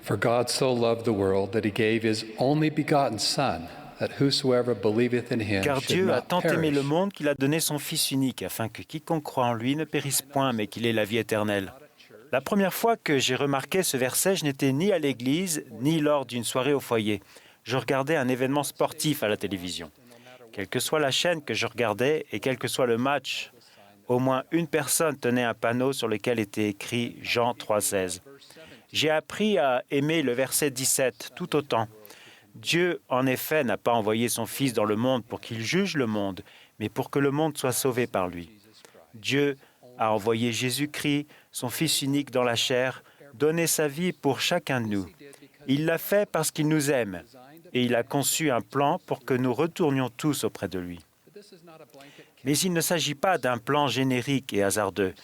For God so loved the world that he gave his only begotten Son, that whosoever believeth in him Car should Dieu a not tant aimé le perish. monde qu'il a donné son Fils unique, afin que quiconque croit en lui ne périsse point, mais qu'il ait la vie éternelle. La première fois que j'ai remarqué ce verset, je n'étais ni à l'église, ni lors d'une soirée au foyer. Je regardais un événement sportif à la télévision. Quelle que soit la chaîne que je regardais et quel que soit le match, au moins une personne tenait un panneau sur lequel était écrit Jean 3,16. J'ai appris à aimer le verset 17 tout autant. Dieu, en effet, n'a pas envoyé son Fils dans le monde pour qu'il juge le monde, mais pour que le monde soit sauvé par lui. Dieu a envoyé Jésus-Christ, son Fils unique dans la chair, donner sa vie pour chacun de nous. Il l'a fait parce qu'il nous aime, et il a conçu un plan pour que nous retournions tous auprès de lui. Mais il ne s'agit pas d'un plan générique et hasardeux.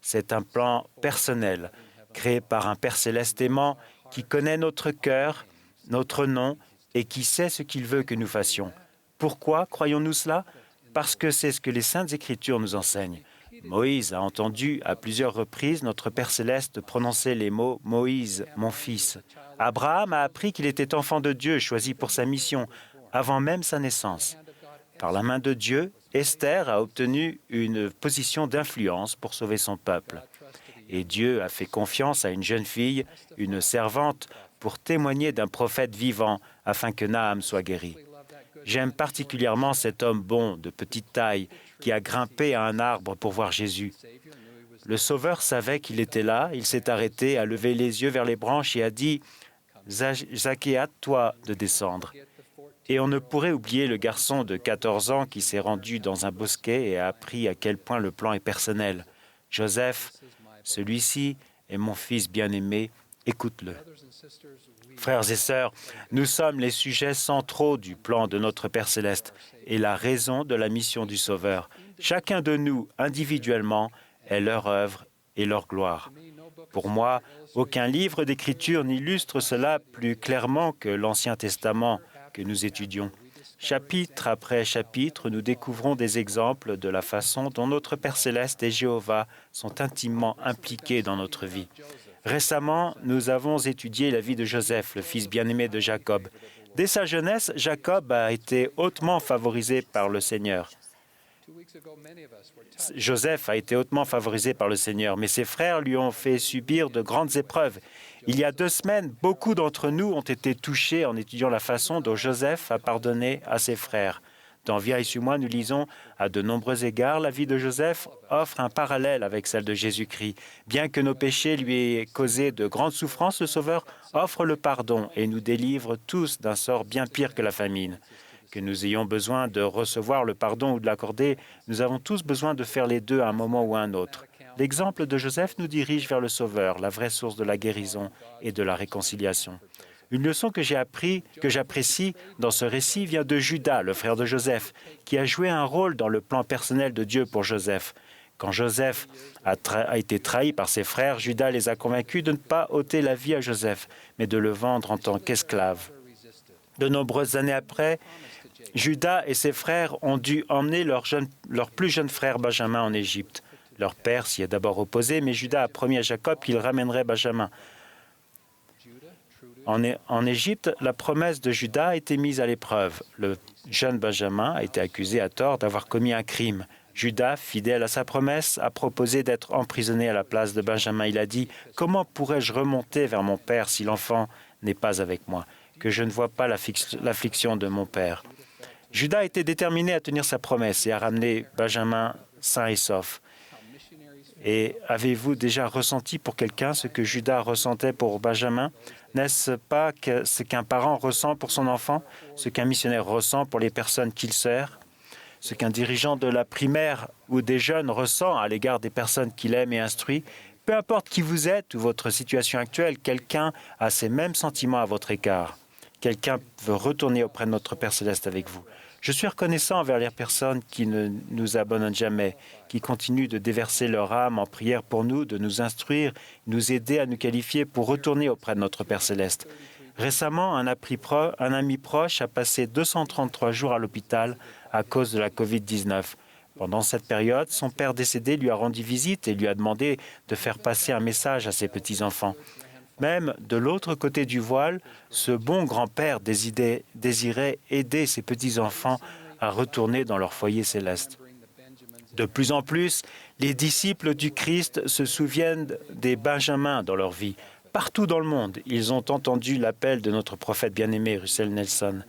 C'est un plan personnel, créé par un Père céleste aimant qui connaît notre cœur, notre nom, et qui sait ce qu'il veut que nous fassions. Pourquoi croyons-nous cela? Parce que c'est ce que les Saintes Écritures nous enseignent. Moïse a entendu à plusieurs reprises notre Père céleste prononcer les mots « Moïse, mon fils ». Abraham a appris qu'il était enfant de Dieu, choisi pour sa mission, avant même sa naissance. Par la main de Dieu, Esther a obtenu une position d'influence pour sauver son peuple. Et Dieu a fait confiance à une jeune fille, une servante, pour témoigner d'un prophète vivant afin que Naham soit guéri. J'aime particulièrement cet homme bon, de petite taille, qui a grimpé à un arbre pour voir Jésus. Le Sauveur savait qu'il était là, il s'est arrêté, a levé les yeux vers les branches et a dit « Zaché, hâte-toi de descendre ». Et on ne pourrait oublier le garçon de 14 ans qui s'est rendu dans un bosquet et a appris à quel point le plan est personnel. « Joseph, celui-ci est mon fils bien-aimé, écoute-le. » Frères et sœurs, nous sommes les sujets centraux du plan de notre Père céleste et la raison de la mission du Sauveur. Chacun de nous, individuellement, est leur œuvre et leur gloire. Pour moi, aucun livre d'Écriture n'illustre cela plus clairement que l'Ancien Testament que nous étudions. Chapitre après chapitre, nous découvrons des exemples de la façon dont notre Père céleste et Jéhovah sont intimement impliqués dans notre vie. Récemment, nous avons étudié la vie de Joseph, le fils bien-aimé de Jacob. Dès sa jeunesse, Jacob a été hautement favorisé par le Seigneur. Joseph a été hautement favorisé par le Seigneur, mais ses frères lui ont fait subir de grandes épreuves. Il y a 2 semaines, beaucoup d'entre nous ont été touchés en étudiant la façon dont Joseph a pardonné à ses frères. Dans Via et sur moi, nous lisons à de nombreux égards, la vie de Joseph offre un parallèle avec celle de Jésus-Christ. Bien que nos péchés lui aient causé de grandes souffrances, le Sauveur offre le pardon et nous délivre tous d'un sort bien pire que la famine. Que nous ayons besoin de recevoir le pardon ou de l'accorder, nous avons tous besoin de faire les deux à un moment ou à un autre. L'exemple de Joseph nous dirige vers le Sauveur, la vraie source de la guérison et de la réconciliation. Une leçon que j'apprécie dans ce récit vient de Judas, le frère de Joseph, qui a joué un rôle dans le plan personnel de Dieu pour Joseph. Quand Joseph a été trahi par ses frères, Judas les a convaincus de ne pas ôter la vie à Joseph, mais de le vendre en tant qu'esclave. De nombreuses années après, Judas et ses frères ont dû emmener leur plus jeune frère Benjamin en Égypte. Leur père s'y est d'abord opposé, mais Judas a promis à Jacob qu'il ramènerait Benjamin. En Égypte, la promesse de Judas a été mise à l'épreuve. Le jeune Benjamin a été accusé à tort d'avoir commis un crime. Judas, fidèle à sa promesse, a proposé d'être emprisonné à la place de Benjamin. Il a dit « Comment pourrais-je remonter vers mon père si l'enfant n'est pas avec moi, que je ne vois pas l'affliction de mon père ?» Judas était déterminé à tenir sa promesse et à ramener Benjamin sain et sauf. Et avez-vous déjà ressenti pour quelqu'un ce que Judas ressentait pour Benjamin? N'est-ce pas ce qu'un parent ressent pour son enfant, ce qu'un missionnaire ressent pour les personnes qu'il sert, ce qu'un dirigeant de la primaire ou des jeunes ressent à l'égard des personnes qu'il aime et instruit? Peu importe qui vous êtes ou votre situation actuelle, quelqu'un a ces mêmes sentiments à votre égard. Quelqu'un veut retourner auprès de notre Père céleste avec vous. Je suis reconnaissant envers les personnes qui ne nous abandonnent jamais, qui continuent de déverser leur âme en prière pour nous, de nous instruire, nous aider à nous qualifier pour retourner auprès de notre Père céleste. Récemment, un ami proche a passé 233 jours à l'hôpital à cause de la COVID-19. Pendant cette période, son père décédé lui a rendu visite et lui a demandé de faire passer un message à ses petits-enfants. Même de l'autre côté du voile, ce bon grand-père désirait aider ses petits-enfants à retourner dans leur foyer céleste. De plus en plus, les disciples du Christ se souviennent des Benjamins dans leur vie. Partout dans le monde, ils ont entendu l'appel de notre prophète bien-aimé, Russell Nelson.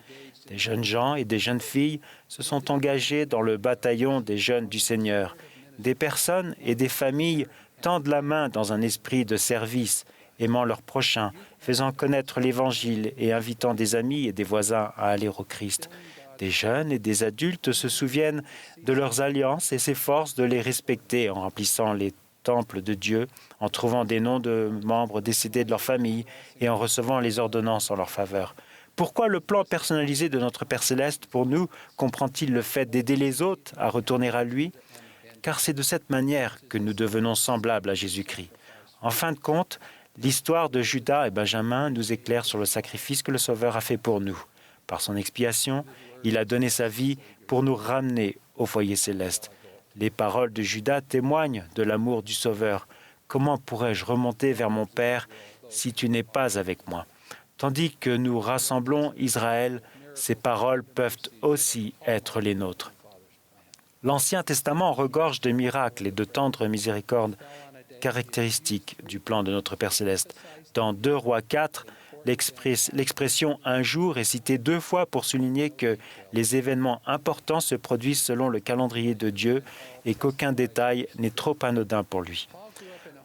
Des jeunes gens et des jeunes filles se sont engagés dans le bataillon des jeunes du Seigneur. Des personnes et des familles tendent la main dans un esprit de service, aimant leurs prochains, faisant connaître l'Évangile et invitant des amis et des voisins à aller au Christ. Des jeunes et des adultes se souviennent de leurs alliances et s'efforcent de les respecter en remplissant les temples de Dieu, en trouvant des noms de membres décédés de leur famille et en recevant les ordonnances en leur faveur. Pourquoi le plan personnalisé de notre Père Céleste pour nous comprend-il le fait d'aider les autres à retourner à lui? Car c'est de cette manière que nous devenons semblables à Jésus-Christ. En fin de compte, l'histoire de Judas et Benjamin nous éclaire sur le sacrifice que le Sauveur a fait pour nous. Par son expiation, il a donné sa vie pour nous ramener au foyer céleste. Les paroles de Judas témoignent de l'amour du Sauveur. Comment pourrais-je remonter vers mon Père si tu n'es pas avec moi? Tandis que nous rassemblons Israël, ces paroles peuvent aussi être les nôtres. L'Ancien Testament regorge de miracles et de tendres miséricordes caractéristiques du plan de notre Père Céleste. Dans 2 Rois 4, l'expression « un jour » est citée 2 fois pour souligner que les événements importants se produisent selon le calendrier de Dieu et qu'aucun détail n'est trop anodin pour lui.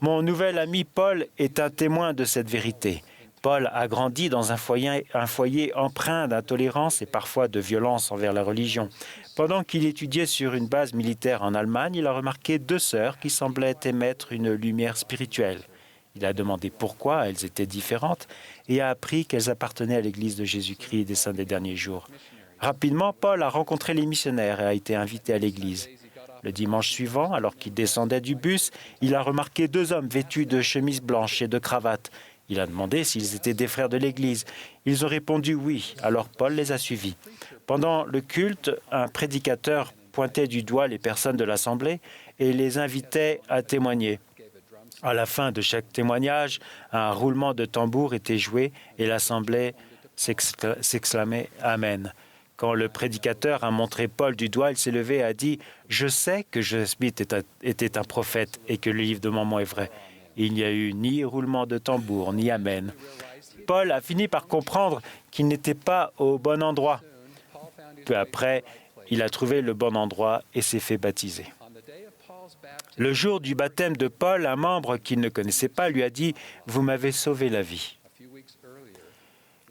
Mon nouvel ami Paul est un témoin de cette vérité. Paul a grandi dans un foyer empreint d'intolérance et parfois de violence envers la religion. Pendant qu'il étudiait sur une base militaire en Allemagne, il a remarqué 2 sœurs qui semblaient émettre une lumière spirituelle. Il a demandé pourquoi elles étaient différentes et a appris qu'elles appartenaient à l'Église de Jésus-Christ des Saints des Derniers Jours. Rapidement, Paul a rencontré les missionnaires et a été invité à l'Église. Le dimanche suivant, alors qu'il descendait du bus, il a remarqué 2 hommes vêtus de chemises blanches et de cravates. Il a demandé s'ils étaient des frères de l'Église. Ils ont répondu oui, alors Paul les a suivis. Pendant le culte, un prédicateur pointait du doigt les personnes de l'Assemblée et les invitait à témoigner. À la fin de chaque témoignage, un roulement de tambour était joué et l'Assemblée s'exclamait « Amen ». Quand le prédicateur a montré Paul du doigt, il s'est levé et a dit « Je sais que Joseph Smith était un prophète et que le livre de Mormon est vrai. » Il n'y a eu ni roulement de tambour, ni Amen. Paul a fini par comprendre qu'il n'était pas au bon endroit. Peu après, il a trouvé le bon endroit et s'est fait baptiser. Le jour du baptême de Paul, un membre qu'il ne connaissait pas lui a dit « Vous m'avez sauvé la vie ».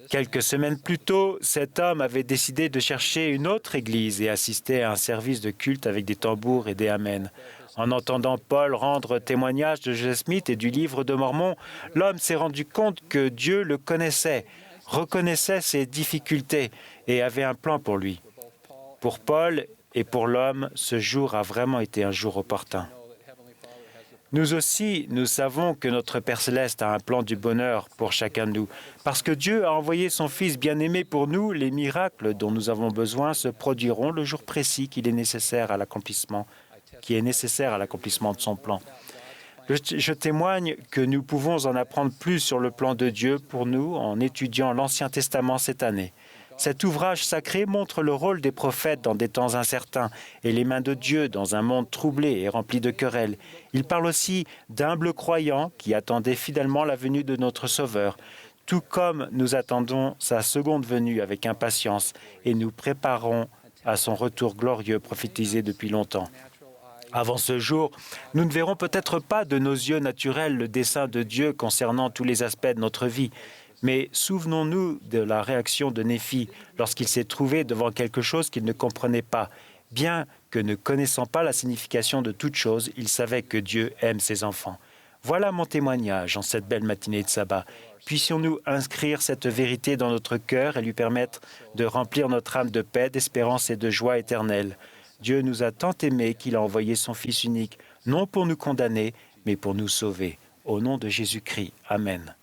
Quelques semaines plus tôt, cet homme avait décidé de chercher une autre église et assister à un service de culte avec des tambours et des Amen. En entendant Paul rendre témoignage de Joseph Smith et du livre de Mormon, l'homme s'est rendu compte que Dieu le connaissait, reconnaissait ses difficultés et avait un plan pour lui. Pour Paul et pour l'homme, ce jour a vraiment été un jour opportun. Nous aussi, nous savons que notre Père Céleste a un plan du bonheur pour chacun de nous. Parce que Dieu a envoyé son Fils bien-aimé pour nous, les miracles dont nous avons besoin se produiront le jour précis qui est nécessaire à l'accomplissement de son plan. Je témoigne que nous pouvons en apprendre plus sur le plan de Dieu pour nous en étudiant l'Ancien Testament cette année. Cet ouvrage sacré montre le rôle des prophètes dans des temps incertains et les mains de Dieu dans un monde troublé et rempli de querelles. Il parle aussi d'humbles croyants qui attendaient fidèlement la venue de notre Sauveur, tout comme nous attendons sa seconde venue avec impatience et nous préparons à son retour glorieux prophétisé depuis longtemps. Avant ce jour, nous ne verrons peut-être pas de nos yeux naturels le dessein de Dieu concernant tous les aspects de notre vie. Mais souvenons-nous de la réaction de Néphi lorsqu'il s'est trouvé devant quelque chose qu'il ne comprenait pas. Bien que ne connaissant pas la signification de toute chose, il savait que Dieu aime ses enfants. Voilà mon témoignage en cette belle matinée de sabbat. Puissions-nous inscrire cette vérité dans notre cœur et lui permettre de remplir notre âme de paix, d'espérance et de joie éternelle. Dieu nous a tant aimés qu'il a envoyé son Fils unique, non pour nous condamner, mais pour nous sauver. Au nom de Jésus-Christ. Amen.